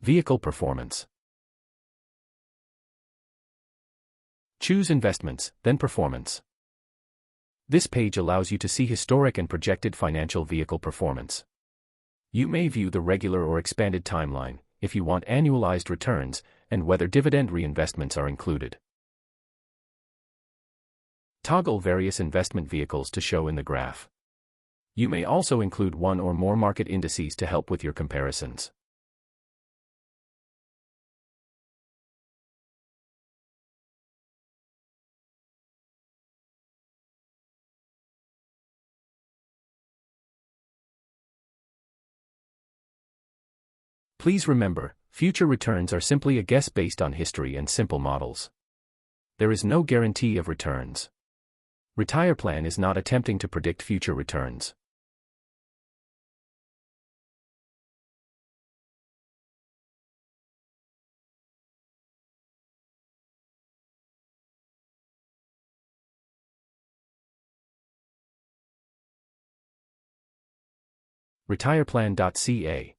Vehicle performance. Choose investments, then performance. This page allows you to see historic and projected financial vehicle performance. You may view the regular or expanded timeline, if you want annualized returns, and whether dividend reinvestments are included. Toggle various investment vehicles to show in the graph. You may also include one or more market indices to help with your comparisons. Please remember, future returns are simply a guess based on history and simple models. There is no guarantee of returns. RetirePlan is not attempting to predict future returns. RetirePlan.ca